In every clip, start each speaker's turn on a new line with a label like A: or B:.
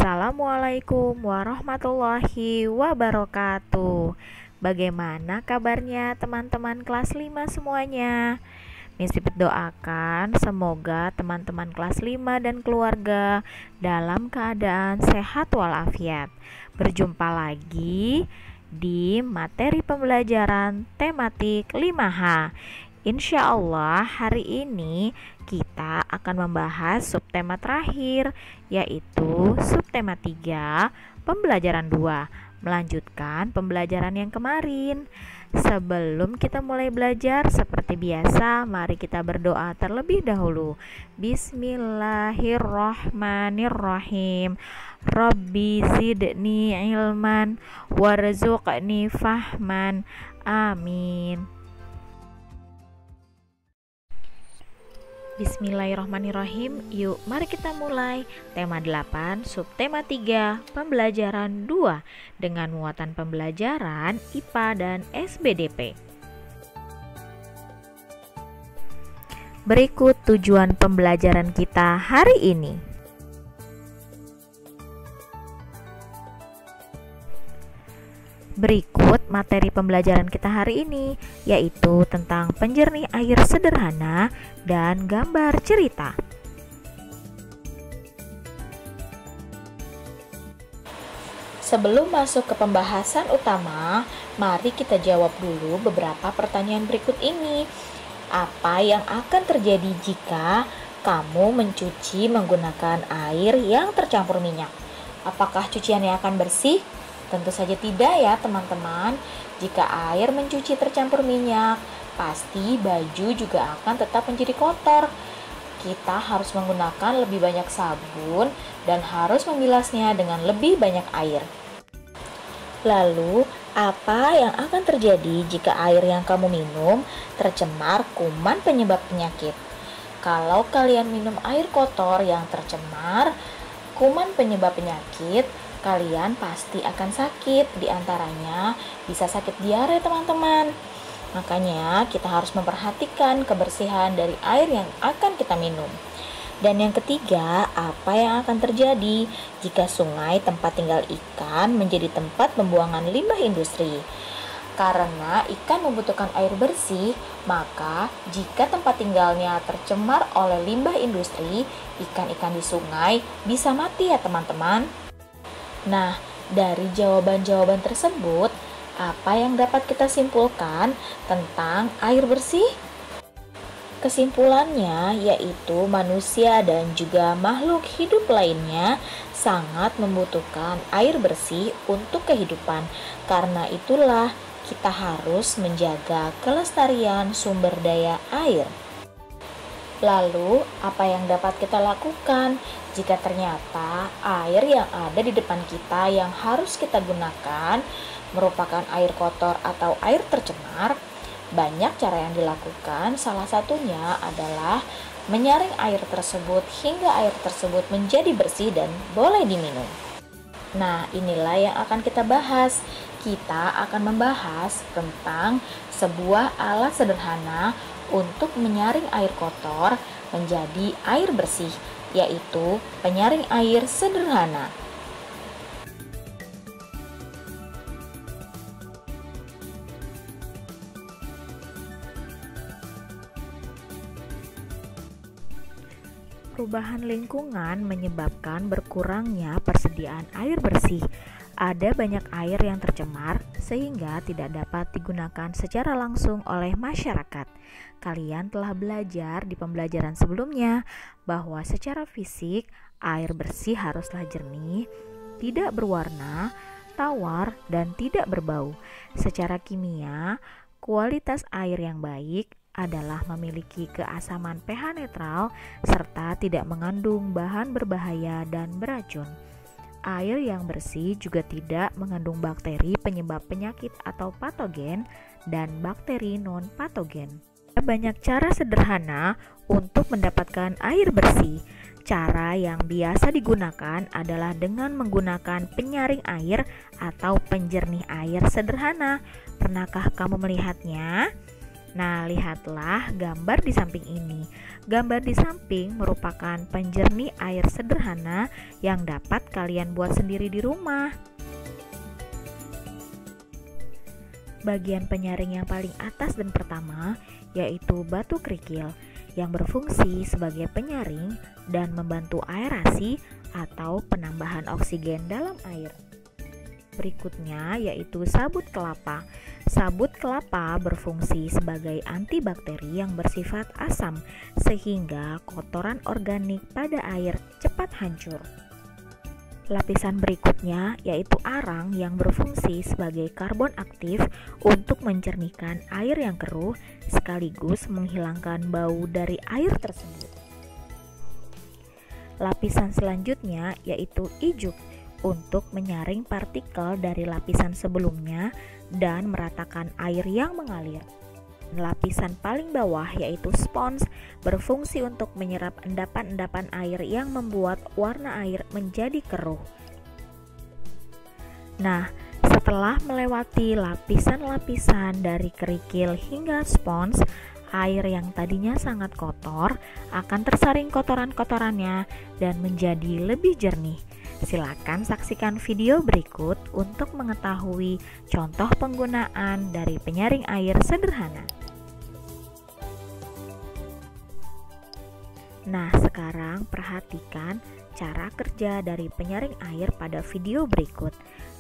A: Assalamualaikum warahmatullahi wabarakatuh. Bagaimana kabarnya teman-teman kelas 5 semuanya? Miss Pipit doakan semoga teman-teman kelas 5 dan keluarga dalam keadaan sehat walafiat. Berjumpa lagi di materi pembelajaran tematik 5H. Insya Allah hari ini kita akan membahas subtema terakhir, yaitu subtema 3, pembelajaran 2, melanjutkan pembelajaran yang kemarin. Sebelum kita mulai belajar, seperti biasa, mari kita berdoa terlebih dahulu. Bismillahirrahmanirrahim. Rabbi zidni ilman warzuqni fahman. Amin. Bismillahirrahmanirrahim. Yuk mari kita mulai tema 8 subtema 3 pembelajaran 2 dengan muatan pembelajaran IPA dan SBDP. Berikut tujuan pembelajaran kita hari ini. Berikut materi pembelajaran kita hari ini, yaitu tentang penjernih air sederhana dan gambar cerita. Sebelum masuk ke pembahasan utama, mari kita jawab dulu beberapa pertanyaan berikut ini. Apa yang akan terjadi jika kamu mencuci menggunakan air yang tercampur minyak? Apakah cuciannya akan bersih? Tentu saja tidak ya teman-teman. Jika air mencuci tercampur minyak, pasti baju juga akan tetap menjadi kotor. Kita harus menggunakan lebih banyak sabun dan harus membilasnya dengan lebih banyak air. Lalu, apa yang akan terjadi jika air yang kamu minum tercemar kuman penyebab penyakit? Kalau kalian minum air kotor yang tercemar kuman penyebab penyakit, kalian pasti akan sakit, diantaranya bisa sakit diare teman-teman. Makanya kita harus memperhatikan kebersihan dari air yang akan kita minum. Dan yang ketiga, apa yang akan terjadi jika sungai tempat tinggal ikan menjadi tempat pembuangan limbah industri? Karena ikan membutuhkan air bersih, maka jika tempat tinggalnya tercemar oleh limbah industri, ikan-ikan di sungai bisa mati ya teman-teman. Nah, dari jawaban-jawaban tersebut, apa yang dapat kita simpulkan tentang air bersih? Kesimpulannya yaitu manusia dan juga makhluk hidup lainnya sangat membutuhkan air bersih untuk kehidupan. Karena itulah kita harus menjaga kelestarian sumber daya air. Lalu, apa yang dapat kita lakukan jika ternyata air yang ada di depan kita yang harus kita gunakan merupakan air kotor atau air tercemar? Banyak cara yang dilakukan, salah satunya adalah menyaring air tersebut hingga air tersebut menjadi bersih dan boleh diminum. Nah, inilah yang akan kita bahas. Kita akan membahas tentang sebuah alat sederhana untuk menyaring air kotor menjadi air bersih, yaitu penyaring air sederhana. Perubahan lingkungan menyebabkan berkurangnya persediaan air bersih. Ada banyak air yang tercemar sehingga tidak dapat digunakan secara langsung oleh masyarakat. Kalian telah belajar di pembelajaran sebelumnya bahwa secara fisik air bersih haruslah jernih, tidak berwarna, tawar, dan tidak berbau. Secara kimia, kualitas air yang baik adalah memiliki keasaman pH netral serta tidak mengandung bahan berbahaya dan beracun. Air yang bersih juga tidak mengandung bakteri penyebab penyakit atau patogen dan bakteri non-patogen. Ada banyak cara sederhana untuk mendapatkan air bersih. Cara yang biasa digunakan adalah dengan menggunakan penyaring air atau penjernih air sederhana. Pernahkah kamu melihatnya? Nah, lihatlah gambar di samping ini. Gambar di samping merupakan penjernih air sederhana yang dapat kalian buat sendiri di rumah. Bagian penyaring yang paling atas dan pertama yaitu batu kerikil yang berfungsi sebagai penyaring dan membantu aerasi atau penambahan oksigen dalam air. Berikutnya yaitu sabut kelapa. Sabut kelapa berfungsi sebagai antibakteri yang bersifat asam sehingga kotoran organik pada air cepat hancur. Lapisan berikutnya yaitu arang yang berfungsi sebagai karbon aktif untuk mencernihkan air yang keruh sekaligus menghilangkan bau dari air tersebut. Lapisan selanjutnya yaitu ijuk untuk menyaring partikel dari lapisan sebelumnya dan meratakan air yang mengalir. Lapisan paling bawah yaitu spons berfungsi untuk menyerap endapan-endapan air yang membuat warna air menjadi keruh. Nah, setelah melewati lapisan-lapisan dari kerikil hingga spons, air yang tadinya sangat kotor akan tersaring kotoran-kotorannya dan menjadi lebih jernih. Silakan saksikan video berikut untuk mengetahui contoh penggunaan dari penyaring air sederhana. Nah, sekarang perhatikan cara kerja dari penyaring air pada video berikut.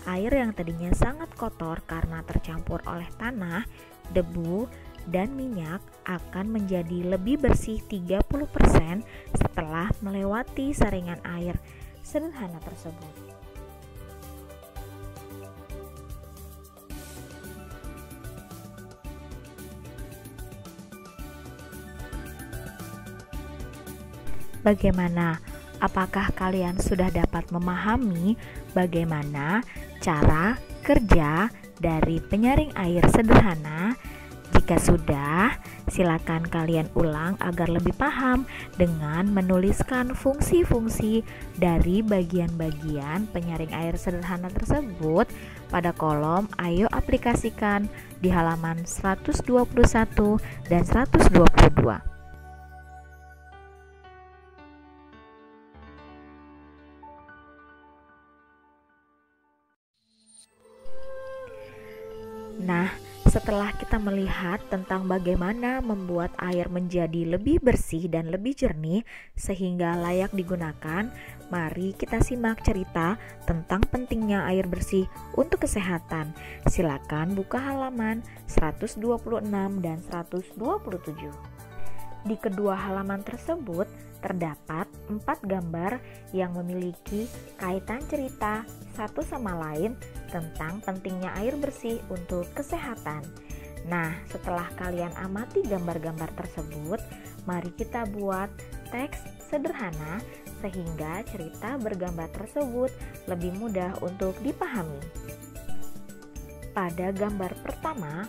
A: Air yang tadinya sangat kotor karena tercampur oleh tanah, debu, dan minyak akan menjadi lebih bersih 30% setelah melewati saringan air sederhana tersebut. Bagaimana? Apakah kalian sudah dapat memahami bagaimana cara kerja dari penyaring air sederhana? Jika sudah, silakan kalian ulang agar lebih paham dengan menuliskan fungsi-fungsi dari bagian-bagian penyaring air sederhana tersebut pada kolom "Ayo aplikasikan" di halaman 121 dan 122. Nah, setelah kita melihat tentang bagaimana membuat air menjadi lebih bersih dan lebih jernih sehingga layak digunakan, mari kita simak cerita tentang pentingnya air bersih untuk kesehatan. Silakan buka halaman 126 dan 127. Di kedua halaman tersebut terdapat 4 gambar yang memiliki kaitan cerita satu sama lain tentang pentingnya air bersih untuk kesehatan. Nah, setelah kalian amati gambar-gambar tersebut, mari kita buat teks sederhana sehingga cerita bergambar tersebut lebih mudah untuk dipahami. Pada gambar pertama,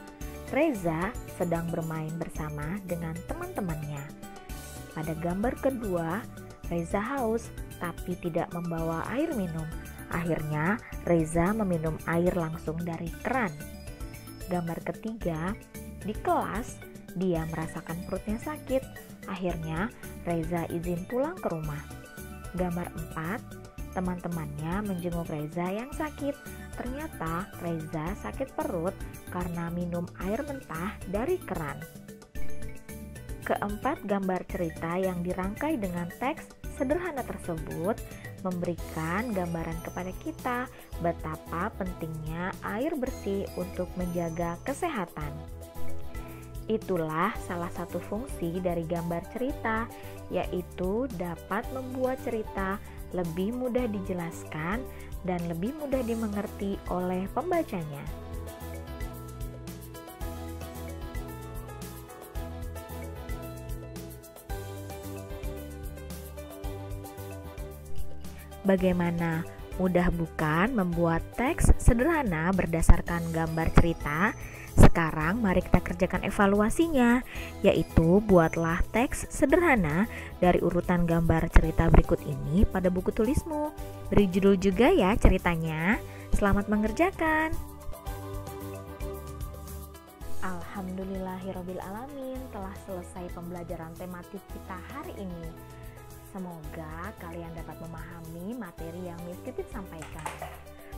A: Reza sedang bermain bersama dengan teman-temannya. Pada gambar kedua, Reza haus tapi tidak membawa air minum. Akhirnya, Reza meminum air langsung dari keran. Gambar ketiga, di kelas, dia merasakan perutnya sakit. Akhirnya, Reza izin pulang ke rumah. Gambar 4, teman-temannya menjenguk Reza yang sakit. Ternyata Reza sakit perut karena minum air mentah dari keran. Keempat gambar cerita yang dirangkai dengan teks sederhana tersebut memberikan gambaran kepada kita betapa pentingnya air bersih untuk menjaga kesehatan. Itulah salah satu fungsi dari gambar cerita, yaitu dapat membuat cerita lebih mudah dijelaskan dan lebih mudah dimengerti oleh pembacanya. Bagaimana? Mudah bukan membuat teks sederhana berdasarkan gambar cerita? Sekarang mari kita kerjakan evaluasinya, yaitu buatlah teks sederhana dari urutan gambar cerita berikut ini pada buku tulismu. Beri judul juga ya ceritanya. Selamat mengerjakan. Alhamdulillahirabbil alamin, telah selesai pembelajaran tematik kita hari ini. Semoga kalian dapat memahami materi yang Miss Titit sampaikan.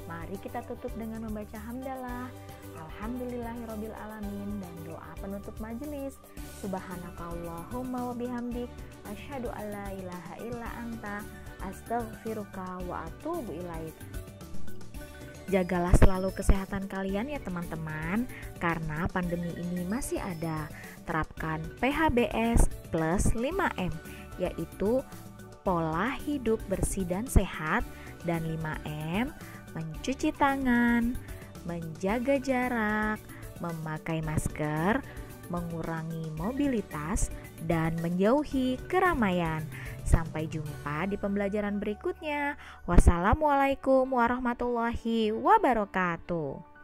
A: Mari kita tutup dengan membaca hamdalah, alhamdulillahirabbil alamin, dan doa penutup majelis. Subhanakallahumma wa bihamdik, asyhadu alla ilaha illa anta, astaghfiruka wa atubu ilaik. Jagalah selalu kesehatan kalian ya teman-teman, karena pandemi ini masih ada. Terapkan PHBS plus 5M, yaitu pola hidup bersih dan sehat, dan 5M, mencuci tangan, menjaga jarak, memakai masker, mengurangi mobilitas, dan menjauhi keramaian. Sampai jumpa di pembelajaran berikutnya. Wassalamualaikum warahmatullahi wabarakatuh.